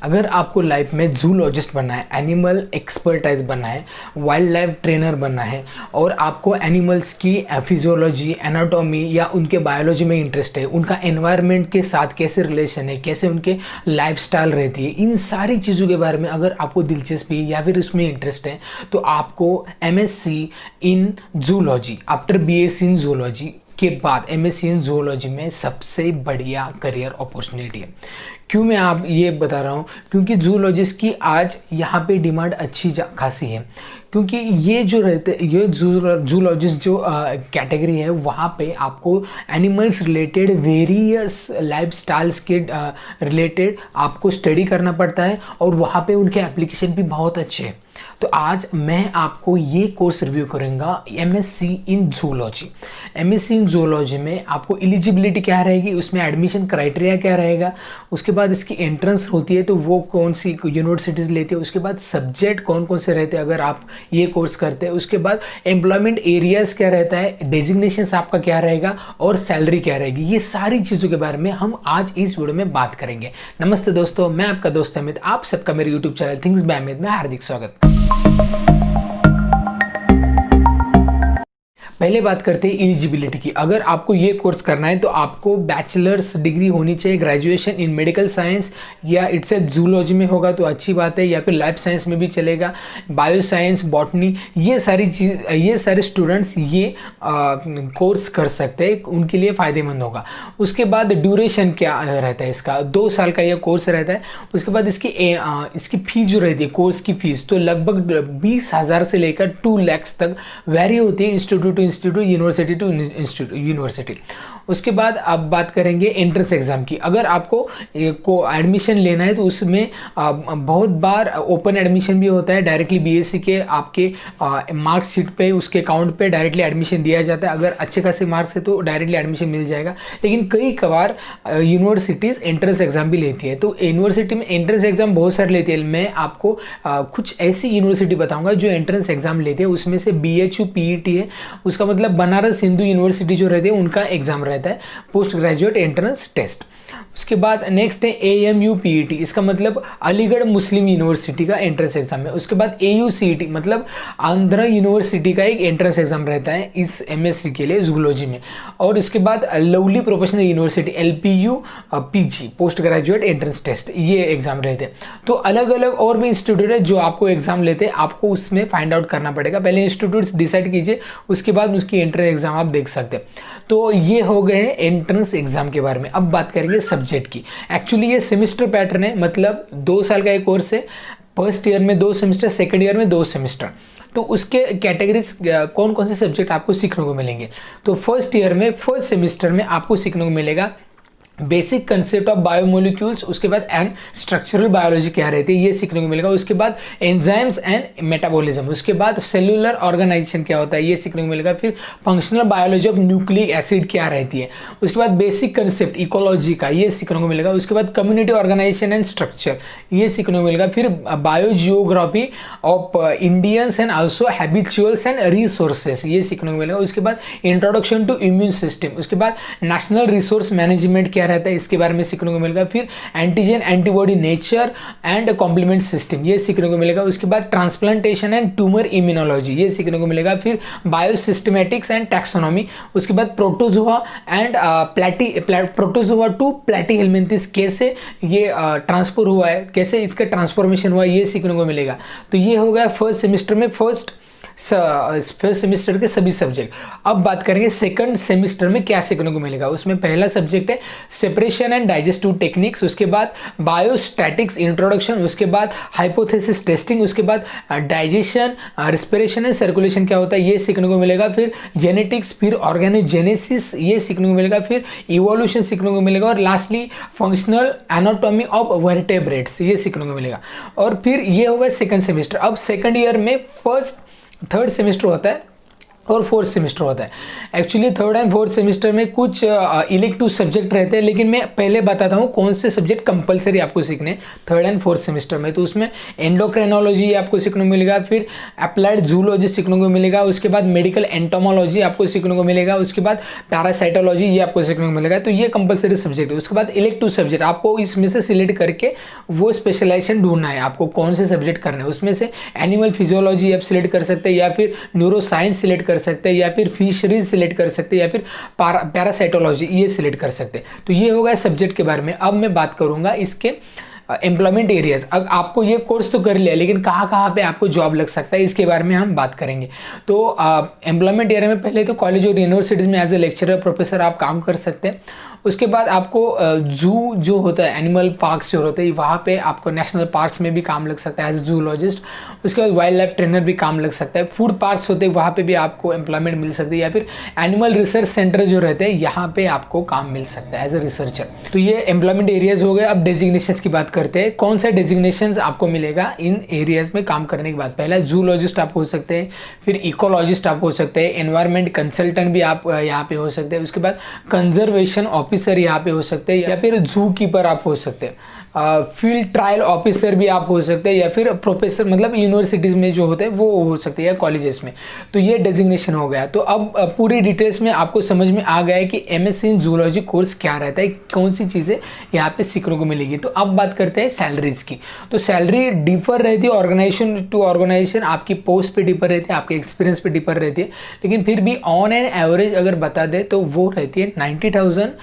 अगर आपको लाइफ में जूलॉजिस्ट बनना है, एनिमल एक्सपर्टाइज बनना है, वाइल्ड लाइफ ट्रेनर बनना है और आपको एनिमल्स की फिजियोलॉजी, एनाटॉमी या उनके बायोलॉजी में इंटरेस्ट है, उनका एनवायरनमेंट के साथ कैसे रिलेशन है, कैसे उनके लाइफस्टाइल रहती है, इन सारी चीज़ों के बारे में अगर आपको दिलचस्पी या फिर उसमें इंटरेस्ट है तो आपको MSc in zoology after BSc in zoology के बाद एमएससी इन जूलॉजी में सबसे बढ़िया करियर अपॉर्चुनिटी है। क्यों मैं आप ये बता रहा हूँ? क्योंकि जूलॉजिस्ट की आज यहाँ पे डिमांड अच्छी खासी है, क्योंकि ये जो रहते ये जूलॉजिस्ट जो कैटेगरी है वहाँ पे आपको animals related various life styles के रिलेटेड आपको स्टडी करना पड़ता है और वहाँ पे उनके एप्लीकेशन भी बहुत अच्छे हैं। तो आज मैं आपको ये कोर्स रिव्यू करूँगा, MSc in zoology. MSc in zoology में आपको एलिजिबिलिटी क्या रहेगी, उसमें एडमिशन क्राइटेरिया क्या रहेगा, उसके बाद इसकी एंट्रेंस होती है तो वो कौन सी यूनिवर्सिटीज़ लेती है, उसके बाद सब्जेक्ट कौन कौन से रहते हैं अगर आप ये कोर्स करते हैं, उसके बाद एम्प्लॉयमेंट एरियाज़ क्या रहता है, डेजिग्नेशंस आपका क्या रहेगा और सैलरी क्या रहेगी। ये सारी चीज़ों के बारे में हम आज इस वीडियो में बात करेंगे। नमस्ते दोस्तों, मैं आपका दोस्त अमित, आप सबका मेरे YouTube channel things by Amit में हार्दिक स्वागत। पहले बात करते हैं एलिजिबिलिटी की। अगर आपको ये कोर्स करना है तो आपको बैचलर्स डिग्री होनी चाहिए, ग्रेजुएशन इन मेडिकल साइंस या इट्स जूलॉजी में होगा तो अच्छी बात है, या फिर लाइफ साइंस में भी चलेगा, बायो साइंस, बॉटनी, ये सारे स्टूडेंट्स ये कोर्स कर सकते हैं, उनके लिए फ़ायदेमंद होगा। उसके बाद ड्यूरेशन क्या रहता है इसका, 2 साल का ये कोर्स रहता है। उसके बाद इसकी फीस जो रहती है, कोर्स की फीस तो लगभग 20,000 से लेकर 2 लाख तक वेरी होती है, इंस्टीट्यूट यूनिवर्सिटी टू यूनिवर्सिटी। उसके बाद अब बात करेंगे एंट्रेंस एग्जाम की। अगर आपको एडमिशन लेना है तो उसमें बहुत बार ओपन एडमिशन भी होता है, डायरेक्टली बीएससी के आपके मार्कशीट पे, उसके अकाउंट पे डायरेक्टली एडमिशन दिया जाता है। अगर अच्छे खासे मार्क्स है तो डायरेक्टली एडमिशन मिल जाएगा, लेकिन कई बार यूनिवर्सिटीज़ एंट्रेंस एग्जाम भी लेती है। तो यूनिवर्सिटी में एंट्रेंस एग्जाम बहुत सारे लेती है। मैं आपको कुछ ऐसी यूनिवर्सिटी बताऊंगा जो एंट्रेंस एग्जाम लेती है, उसमें से BHU PET है, उसका मतलब बनारस हिंदू यूनिवर्सिटी जो रहती है उनका एग्जाम रहता है, पोस्ट ग्रेजुएट एंट्रेंस टेस्ट। उसके बाद नेक्स्ट है AMU PET, इसका मतलब अलीगढ़ मुस्लिम यूनिवर्सिटी का एंट्रेंस एग्जाम है। उसके बाद AUCET मतलब आंध्र यूनिवर्सिटी का एक एंट्रेंस एग्जाम रहता है इस MSc के लिए जूलॉजी में। और इसके बाद lovely professional university LPU PG post graduate entrance test, ये एग्जाम रहते हैं। तो अलग अलग और भी इंस्टीट्यूट है जो आपको एग्जाम लेते हैं, आपको उसमें फाइंड आउट करना पड़ेगा। पहले इंस्टीट्यूट डिसाइड कीजिए, उसके बाद उसकी एंट्रेंस एग्जाम आप देख सकते हैं। तो ये हो गए एंट्रेंस एग्जाम के बारे में। अब बात करेंगे सब्जेक्ट की। एक्चुअली ये सेमेस्टर पैटर्न है, मतलब 2 साल का एक कोर्स है। फर्स्ट ईयर में 2 सेमेस्टर, सेकंड ईयर में 2 सेमेस्टर। तो उसके कैटेगरीज कौन कौन से सब्जेक्ट आपको सीखने को मिलेंगे। तो फर्स्ट ईयर में फर्स्ट सेमेस्टर में आपको सीखने को मिलेगा बेसिक कंसेप्ट ऑफ बायोमोलिक्यूल्स, उसके बाद एंड स्ट्रक्चरल बायोलॉजी क्या रहती है ये सीखने को मिलेगा। उसके बाद एंजाइम्स एंड मेटाबॉलिज्म, उसके बाद सेलुलर ऑर्गेनाइजेशन क्या होता है ये सीखने को मिलेगा। फिर functional biology of nucleic acid क्या रहती है। उसके बाद बेसिक कंसेप्ट इकोलॉजी का ये सीखने को मिलेगा। उसके बाद कम्युनिटी ऑर्गेनाइजेशन एंड स्ट्रक्चर ये सीखने को मिलेगा। फिर biogeography of Indians and also habituals and resources ये सीखने को मिलेगा। उसके बाद इंट्रोडक्शन टू इम्यून सिस्टम, उसके बाद नेशनल रिसोर्स मैनेजमेंट क्या रहता है इसके बारे में सीखने को मिलेगा। फिर antigen antibody nature and complement system ये सीखने को मिलेगा। उसके बाद ट्रांसप्लांटेशन एंड ट्यूमर इम्यूनोलॉजी ये सीखने को मिलेगा। फिर बायोसिस्टमैटिक्स एंड टैक्सोनॉमी, उसके बाद protozoa and protozoa to Platyhelminthes कैसे ये ट्रांसफर हुआ है, कैसे इसका ट्रांसफॉर्मेशन हुआ ये सीखने को मिलेगा। तो ये हो गया फर्स्ट सेमेस्टर में फर्स्ट सेमेस्टर के सभी सब्जेक्ट। अब बात करेंगे सेकंड सेमेस्टर में क्या सीखने को मिलेगा। उसमें पहला सब्जेक्ट है सेपरेशन एंड डाइजेस्टिव टेक्निक्स, उसके बाद बायोस्टैटिक्स इंट्रोडक्शन, उसके बाद हाइपोथेसिस टेस्टिंग, उसके बाद डाइजेशन, रेस्पिरेशन एंड सर्कुलेशन क्या होता है ये सीखने को मिलेगा। फिर जेनेटिक्स, फिर ऑर्गेनोजेनेसिस ये सीखने को मिलेगा। फिर इवोल्यूशन सीखने को मिलेगा और lastly functional anatomy of vertebrates ये सीखने को मिलेगा। और फिर ये होगा सेकंड सेमेस्टर। अब सेकंड ईयर में फर्स्ट थर्ड सेमेस्टर होता है, और फोर्थ सेमेस्टर होता है। Actually third and fourth semester में कुछ इलेक्टिव सब्जेक्ट रहते हैं, लेकिन मैं पहले बताता हूँ कौन से सब्जेक्ट कंपलसरी आपको सीखने थर्ड एंड फोर्थ सेमेस्टर में। तो उसमें एंडोक्राइनोलॉजी आपको सीखने को मिलेगा, फिर अप्लाइड जूलॉजी सीखने को मिलेगा, उसके बाद मेडिकल एंटोमोलॉजी आपको सीखने को मिलेगा, उसके बाद पैरासाइटोलॉजी ये आपको सीखने को मिलेगा। तो ये कंपलसरी सब्जेक्ट है। उसके बाद इलेक्टिव सब्जेक्ट आपको इसमें से सिलेक्ट करके वो स्पेशलाइजेशन ढूंढना है, आपको कौन से सब्जेक्ट करना है। उसमें से एनिमल फिजियोलॉजी आप सिलेक्ट कर सकते हैं, या फिर न्यूरो साइंस सिलेक्ट कर सकते हैं, या फिर फिशरीज सिलेक्ट कर सकते हैं, या फिर पैरासाइटोलॉजी ये सिलेक्ट कर सकते हैं। तो ये होगा सब्जेक्ट के बारे में। अब मैं बात करूंगा इसके एम्प्लॉयमेंट एरियाज। अब आपको ये कोर्स तो कर लिया, लेकिन कहाँ कहाँ पे आपको जॉब लग सकता है इसके बारे में हम बात करेंगे। तो एम्प्लॉयमेंट एरिया में पहले तो कॉलेज और यूनिवर्सिटीज़ में एज ए लेक्चरर प्रोफेसर आप काम कर सकते हैं। उसके बाद आपको जू जो होता है, एनिमल पार्क्स जो होते हैं, वहाँ पे आपको नेशनल पार्क्स में भी काम लग सकता है एज जूलॉजिस्ट। उसके बाद वाइल्ड लाइफ ट्रेनर भी काम लग सकता है। फूड पार्क्स होते हैं, वहाँ पे भी आपको एम्प्लॉयमेंट मिल सकती है, या फिर एनिमल रिसर्च सेंटर जो रहते हैं यहाँ पे आपको काम मिल सकता है एज ए रिसर्चर। तो ये एम्प्लॉयमेंट एरियाज हो गए। अब डेजिग्नेशंस की बात करते हैं, कौन सा डेजिग्नेशंस आपको मिलेगा इन एरियाज में काम करने के बाद। पहला जूलॉजिस्ट आप हो सकते हैं, फिर इकोलॉजिस्ट आप हो सकते हैं, एनवायरमेंट कंसल्टेंट भी आप यहाँ पे हो सकते हैं। उसके बाद कंजर्वेशन ऑफिसर यहाँ पे हो सकते हैं, या फिर जू कीपर आप हो सकते हैं, फील्ड ट्रायल ऑफिसर भी आप हो सकते हैं, या फिर प्रोफेसर मतलब यूनिवर्सिटीज़ में जो होते हैं वो हो सकते हैं, या कॉलेजेस में। तो ये डेजिग्नेशन हो गया। तो अब पूरी डिटेल्स में आपको समझ में आ गया है कि एमएससी इन जूलॉजी कोर्स क्या रहता है, कौन सी चीज़ें यहाँ पे सीखने को मिलेगी। तो अब बात करते हैं सैलरीज की। तो सैलरी डिफर रहती है ऑर्गेनाइजेशन टू ऑर्गेनाइजेशन, आपकी पोस्ट पे डिफर रहती है, आपके एक्सपीरियंस पे डिफर रहती है, लेकिन फिर भी ऑन एन एवरेज अगर बता दें तो वो रहती है 90,000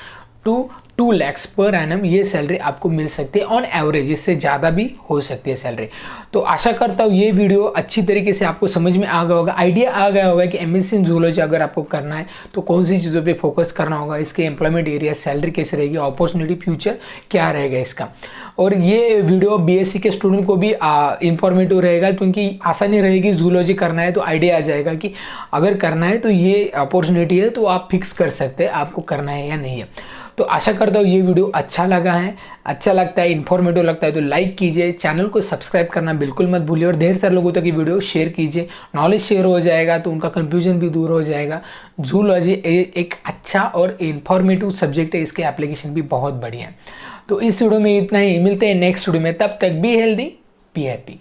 टू 2 lakhs पर एनम ये सैलरी आपको मिल सकती है ऑन एवरेज। इससे ज़्यादा भी हो सकती है सैलरी। तो आशा करता हूँ ये वीडियो अच्छी तरीके से आपको समझ में आ गया होगा, आइडिया आ गया होगा कि एमएससी इन जूलॉजी अगर आपको करना है तो कौन सी चीज़ों पे फोकस करना होगा, इसके एम्प्लॉयमेंट एरिया, सैलरी कैसे रहेगी, अपॉर्चुनिटी फ्यूचर क्या रहेगा इसका। और ये वीडियो बीएससी के स्टूडेंट को भी इंफॉर्मेटिव रहेगा, क्योंकि आसानी रहेगी। जूलॉजी करना है तो आइडिया आ जाएगा कि अगर करना है तो ये अपॉर्चुनिटी है, तो आप फिक्स कर सकते हैं आपको करना है या नहीं है। तो आशा करता हूँ ये वीडियो अच्छा लगा है, अच्छा लगता है, इन्फॉर्मेटिव लगता है तो लाइक कीजिए, चैनल को सब्सक्राइब करना बिल्कुल मत भूलिए, और ढेर सारे लोगों तक ये वीडियो शेयर कीजिए। नॉलेज शेयर हो जाएगा तो उनका कंफ्यूजन भी दूर हो जाएगा। जूलॉजी एक अच्छा और इन्फॉर्मेटिव सब्जेक्ट है, इसके एप्लीकेशन भी बहुत बढ़िया है। तो इस वीडियो में इतना ही, मिलते हैं नेक्स्ट वीडियो में, तब तक बी हेल्दी बी हैप्पी।